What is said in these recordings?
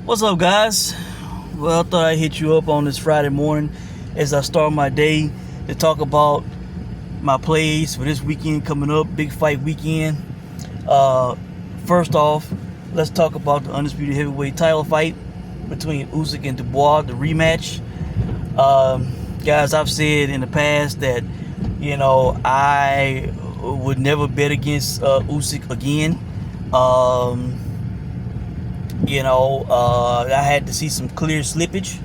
What's up, guys? Well, I thought I'd hit you up on this Friday morning as I start my day to talk about my plays for this weekend coming up, big fight weekend. First off, let's talk about the undisputed heavyweight title fight between Usyk and Dubois, the rematch. Guys, I've said in the past that, I would never bet against Usyk again. I had to see some clear slippage,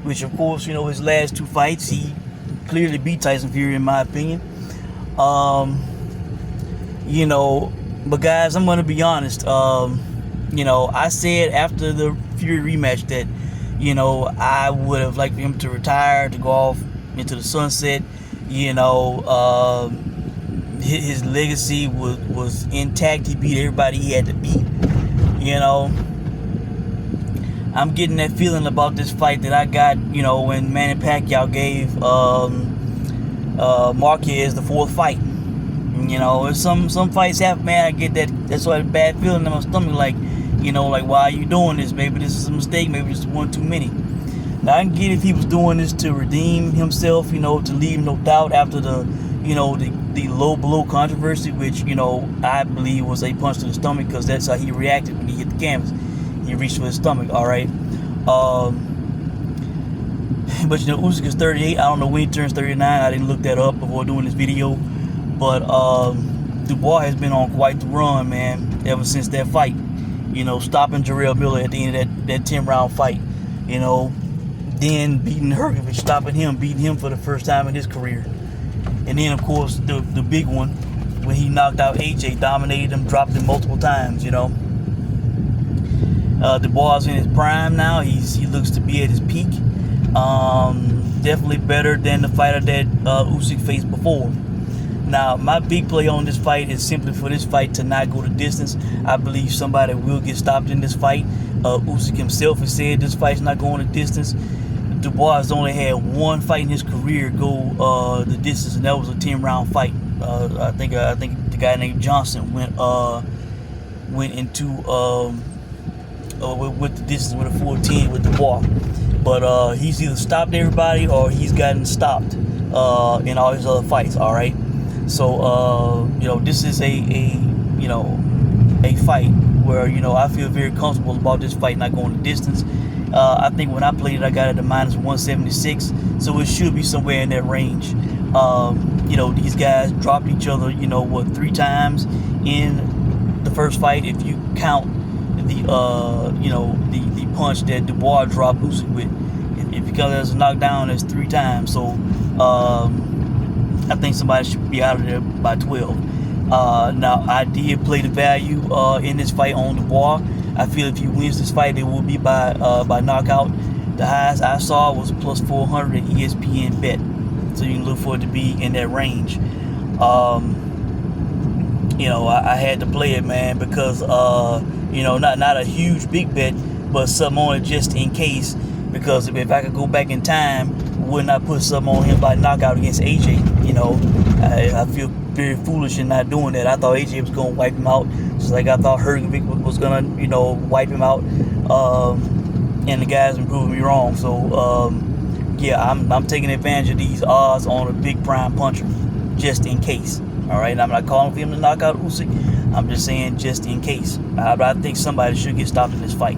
which of course, his last two fights, he clearly beat Tyson Fury in my opinion. But guys, I'm going to be honest. I said after the Fury rematch that, I would have liked for him to retire, to go off into the sunset. His legacy was intact. He beat everybody he had to beat. I'm getting that feeling about this fight that I got, when Manny Pacquiao gave Marquez the fourth fight. Some fights happen, man. I get that's why a bad feeling in my stomach, like why are you doing this? Maybe this is a mistake. Maybe this is one too many. Now I can get if he was doing this to redeem himself, to leave no doubt after the low blow controversy, which I believe was a punch to the stomach, because that's how he reacted when he hit the canvas. He reached for his stomach, all right. But Usyk is 38. I don't know when he turns 39. I didn't look that up before doing this video. But Dubois has been on quite the run, man, ever since that fight. Stopping Jarrell Miller at the end of that 10-round fight. Then beating Hergovich, stopping him, beating him for the first time in his career. And then, of course, the big one, when he knocked out AJ, dominated him, dropped him multiple times, Dubois is in his prime now. He looks to be at his peak. Definitely better than the fighter that Usyk faced before. Now, my big play on this fight is simply for this fight to not go the distance. I believe somebody will get stopped in this fight. Usyk himself has said this fight's not going the distance. Dubois has only had one fight in his career go the distance, and that was a 10-round fight. I think the guy named Johnson went into with the distance with a 14 with Dubois. But he's either stopped everybody or he's gotten stopped in all his other fights. All right. So this is a fight where I feel very comfortable about this fight not going the distance. I think when I played it, I got it to minus 176, so it should be somewhere in that range. These guys dropped each other, 3 times in the first fight, if you count the punch that Dubois dropped Usyk with. If you count it as a knockdown, it's 3 times. So I think somebody should be out of there by 12. Now I did play the value in this fight on Dubois. I feel if he wins this fight, it will be by knockout. The highest I saw was plus 400 at ESPN Bet, so you can look for it to be in that range. I had to play it, man, because not a huge big bet, but something on it just in case. Because if I could go back in time, wouldn't I put something on him by knockout against AJ? I feel very foolish in not doing that. I thought AJ was going to wipe him out, just like I thought Hergovich was going to, wipe him out. And the guys been proving me wrong. So, I'm taking advantage of these odds on a big prime puncher, just in case. All right, I'm not calling for him to knock out Usyk. I'm just saying just in case. But I think somebody should get stopped in this fight.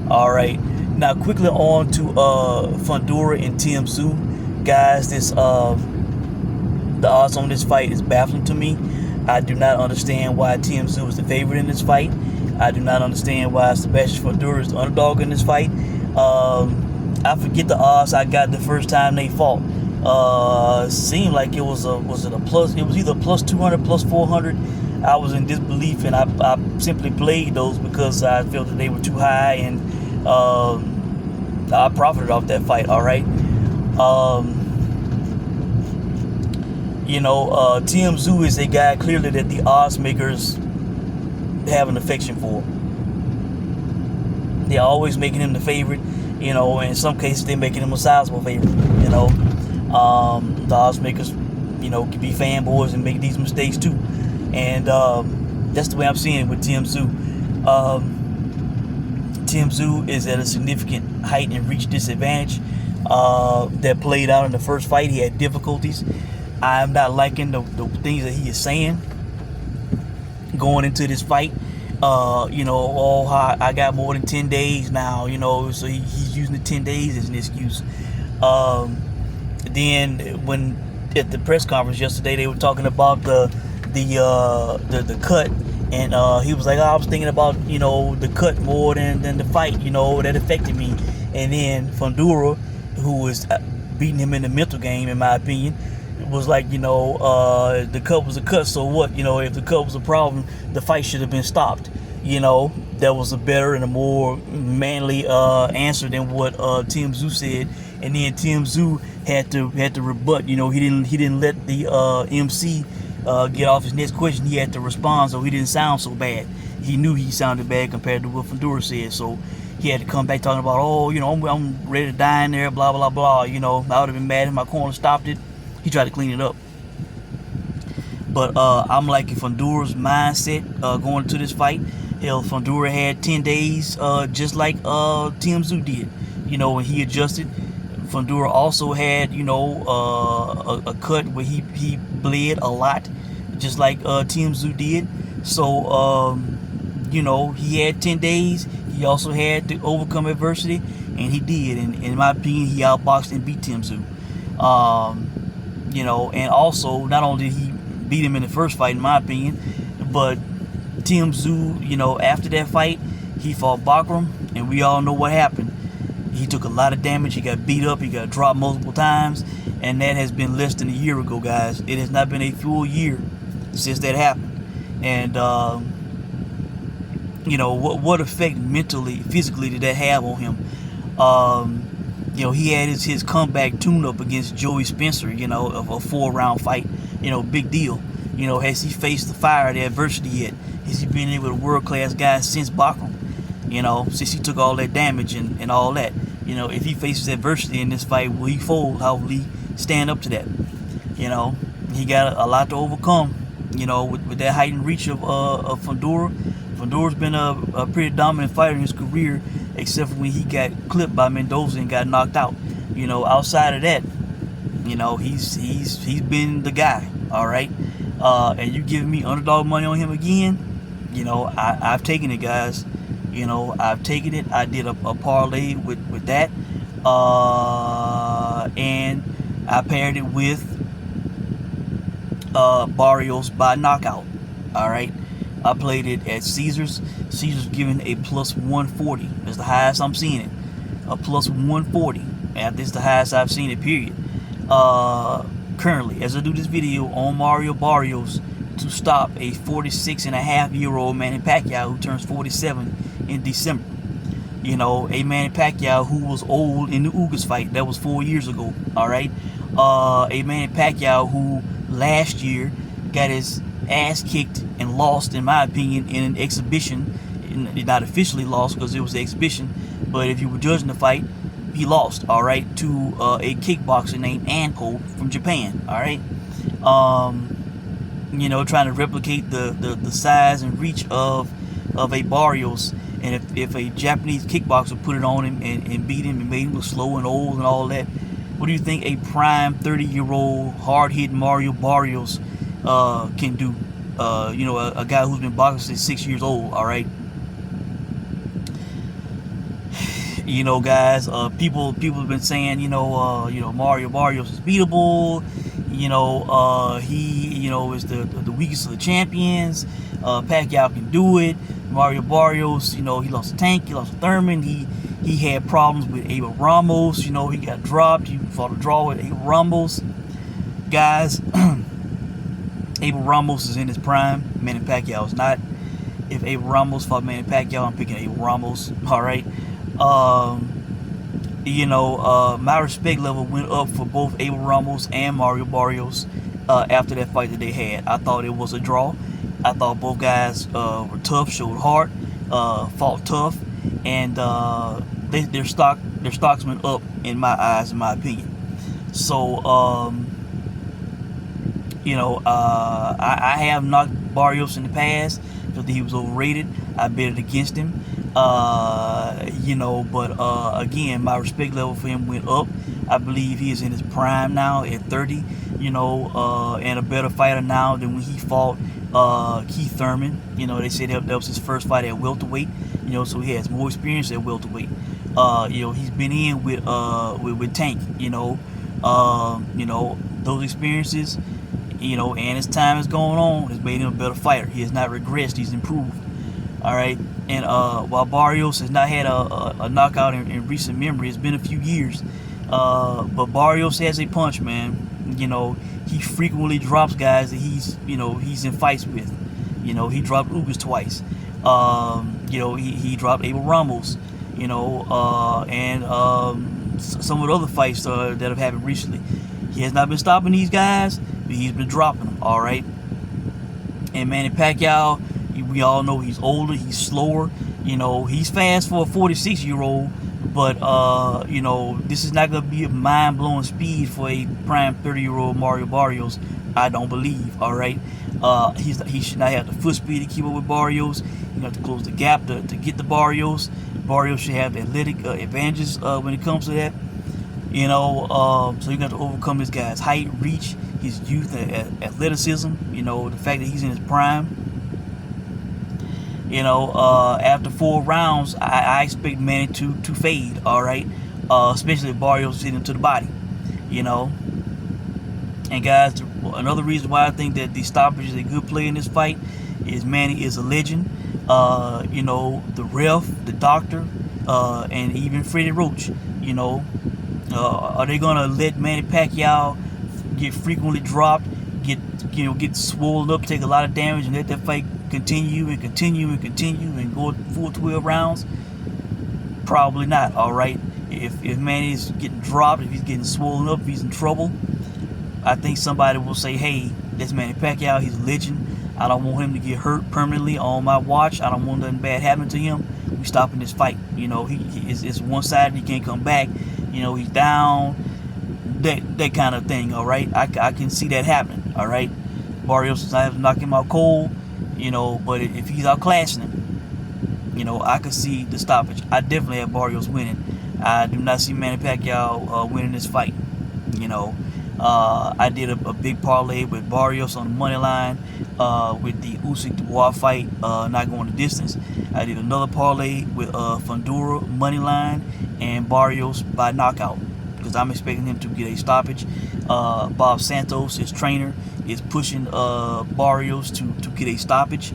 All right. Now, quickly on to Fundora and Tszyu. Guys, the odds on this fight is baffling to me. I do not understand why Tszyu is the favorite in this fight. I do not understand why Sebastian Fundora is the underdog in this fight. I forget the odds I got the first time they fought. Seemed like it was it was either plus 200, plus 400. I was in disbelief, and I simply played those because I felt that they were too high, and I profited off that fight. All right. Tszyu is a guy clearly that the odds makers have an affection for. They're always making him the favorite, in some cases they're making him a sizable favorite, The odds makers, can be fanboys and make these mistakes too. And that's the way I'm seeing it with Tszyu. Tszyu is at a significant height and reach disadvantage. That played out in the first fight. He had difficulties. I'm not liking the things that he is saying going into this fight. I got more than 10 days now, so he's using the 10 days as an excuse. Then when at the press conference yesterday, they were talking about the cut, and he was like, I was thinking about the cut more than the fight, that affected me. And then Fundora, who was beating him in the mental game, in my opinion, was like, the cut was a cut, so what? If the cut was a problem, the fight should have been stopped. That was a better and a more manly answer than what Tszyu said. And then Tszyu had to rebut. He didn't let the MC get off his next question. He had to respond, so he didn't sound so bad. He knew he sounded bad compared to what Fundora said, so he had to come back talking about, I'm ready to die in there, blah blah blah. I would have been mad if my corner stopped it. He tried to clean it up. But I'm liking Fundora's mindset going into this fight. Hell, Fundora had 10 days, just like Tszyu did. When he adjusted. Fundora also had, a cut where he bled a lot, just like Tszyu did. So, he had 10 days. He also had to overcome adversity, and he did. And in my opinion, he outboxed and beat Tszyu. And also, not only did he beat him in the first fight, in my opinion, but Tszyu, after that fight, he fought Bakram, and we all know what happened. He took a lot of damage. He got beat up. He got dropped multiple times, and that has been less than a year ago, guys. It has not been a full year since that happened. And what effect mentally, physically did that have on him? He had his comeback tune-up against Joey Spencer, of a 4-round fight. Big deal. Has he faced the fire, the adversity yet? Has he been able to world-class guys since Bakram? Since he took all that damage and all that. If he faces adversity in this fight, will he fold? How will he stand up to that? He got a lot to overcome, with that height and reach of Fundora. Fundora's been a pretty dominant fighter in his career, except for when he got clipped by Mendoza and got knocked out. Outside of that, he's been the guy, all right? And you giving me underdog money on him again, I've taken it, guys. I've taken it. I did a parlay with that. And I paired it with Barrios by knockout. All right. I played it at Caesars. Caesars giving a plus 140. That's the highest I'm seeing it. A plus 140. And this is the highest I've seen it, period. Currently, as I do this video on Mario Barrios to stop a 46-and-a-half-year-old Manny Pacquiao who turns 47 in December. A Manny Pacquiao who was old in the Usyk fight. That was 4 years ago. All right. A Manny Pacquiao who last year got his ass kicked and lost, in my opinion, in an exhibition. Not officially lost because it was an exhibition, but if you were judging the fight, he lost. All right, to a kickboxer named Anko from Japan. All right. Trying to replicate the size and reach of a Barrios. And if a Japanese kickboxer put it on him and beat him and made him look slow and old and all that, what do you think a prime 30-year-old hard-hitting Mario Barrios can do? A guy who's been boxing since 6 years old, all right? Guys, people have been saying, Mario Barrios is beatable. He, is the weakest of the champions. Pacquiao can do it. Mario Barrios, he lost to Tank, he lost to Thurman. He had problems with Abel Ramos. He got dropped. He fought a draw with Abel Ramos. Guys, Abel Ramos is in his prime. Manny Pacquiao is not. If Abel Ramos fought Manny Pacquiao, I'm picking Abel Ramos. All right. My respect level went up for both Abel Ramos and Mario Barrios after that fight that they had. I thought it was a draw. I thought both guys were tough, showed heart, fought tough, and their stocks went up in my eyes, in my opinion. So, I have knocked Barrios in the past because he was overrated. I bet it against him. You know, but again, my respect level for him went up. I believe he is in his prime now at 30, you know, and a better fighter now than when he fought Keith Thurman. You know, they said that was his first fight at welterweight, you know, so he has more experience at welterweight. You know, he's been in with Tank, you know, those experiences, you know, and as time is going on, has made him a better fighter. He has not regressed, he's improved. All right, and while Barrios has not had a knockout in recent memory, it's been a few years. But Barrios has a punch, man. You know, he frequently drops guys that he's in fights with. You know, he dropped Usyk twice. You know, he dropped Abel Ramos. You know, and some of the other fights that have happened recently. He has not been stopping these guys, but he's been dropping them. All right. And Manny Pacquiao, we all know he's older, he's slower. You know, he's fast for a 46-year-old, but you know, this is not gonna be a mind-blowing speed for a prime 30-year-old Mario Barrios. I don't believe. All right. He should not have the foot speed to keep up with Barrios. You have to close the gap to get the Barrios. Barrios should have athletic advantages when it comes to that. You know, so you got to overcome this guy's height, reach, his youth, athleticism. You know, the fact that he's in his prime. You know, after 4 rounds, I expect Manny to fade. All right, especially if Barrios hit him to the body. You know, and guys, another reason why I think that the stoppage is a good play in this fight is Manny is a legend. You know, the ref, the doctor, and even Freddie Roach. You know, are they gonna let Manny Pacquiao get frequently dropped, get swollen up, take a lot of damage, and let that fight continue and go full 12 rounds? Probably not. All right. If Manny's getting dropped, if he's getting swollen up, if he's in trouble, I think somebody will say, hey, that's Manny Pacquiao, he's a legend. I don't want him to get hurt permanently on my watch. I don't want nothing bad happen to him. We stopping this fight. You know, it's one-sided, he can't come back. You know, he's down, that kind of thing. All right, I can see that happening. All right, Barrios does not have to knock him out cold. You know, but if he's outclassing him, you know, I could see the stoppage. I definitely have Barrios winning. I do not see Manny Pacquiao winning this fight. You know, I did a big parlay with Barrios on the money line with the Usyk Dubois fight not going the distance. I did another parlay with Fundora money line and Barrios by knockout, because I'm expecting him to get a stoppage. Bob Santos, his trainer, is pushing Barrios to get a stoppage.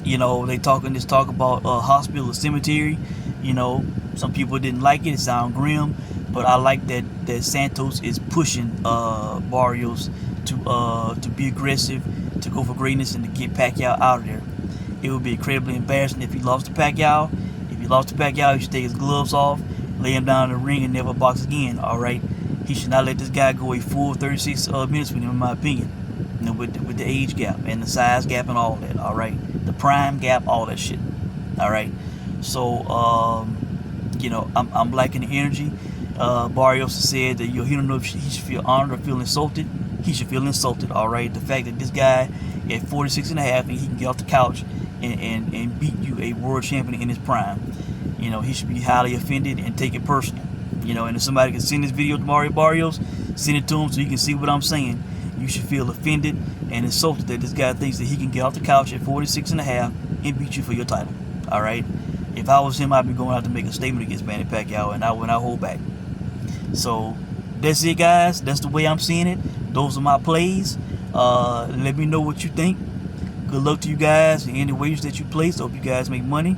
You know, they talk about hospital or cemetery. You know, some people didn't like it. It sounds grim, but I like that Santos is pushing Barrios to be aggressive, to go for greatness, and to get Pacquiao out of there. It would be incredibly embarrassing if he lost to Pacquiao. If he lost to Pacquiao, he should take his gloves off, lay him down in the ring, and never box again. All right, he should not let this guy go a full 36 minutes with him, in my opinion. You know, with the age gap and the size gap and all that. All right, the prime gap, all that shit. All right, so you know, I'm liking the energy. Barrios said that, you know, he don't know if he should feel honored or feel insulted. He should feel insulted. All right, the fact that this guy at 46 and a half and he can get off the couch and beat you, a world champion in his prime, you know, he should be highly offended and take it personal. You know, and if somebody can send this video to Mario Barrios, send it to him so you can see what I'm saying. You should feel offended and insulted that this guy thinks that he can get off the couch at 46 and a half and beat you for your title. All right, if I was him, I'd be going out to make a statement against Manny Pacquiao, and I would not hold back. So that's it, guys. That's the way I'm seeing it. Those are my plays. Let me know what you think. Good luck to you guys in any ways that you place. Hope you guys make money.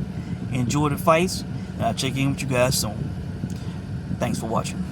Enjoy the fights. And I'll check in with you guys soon. Thanks for watching.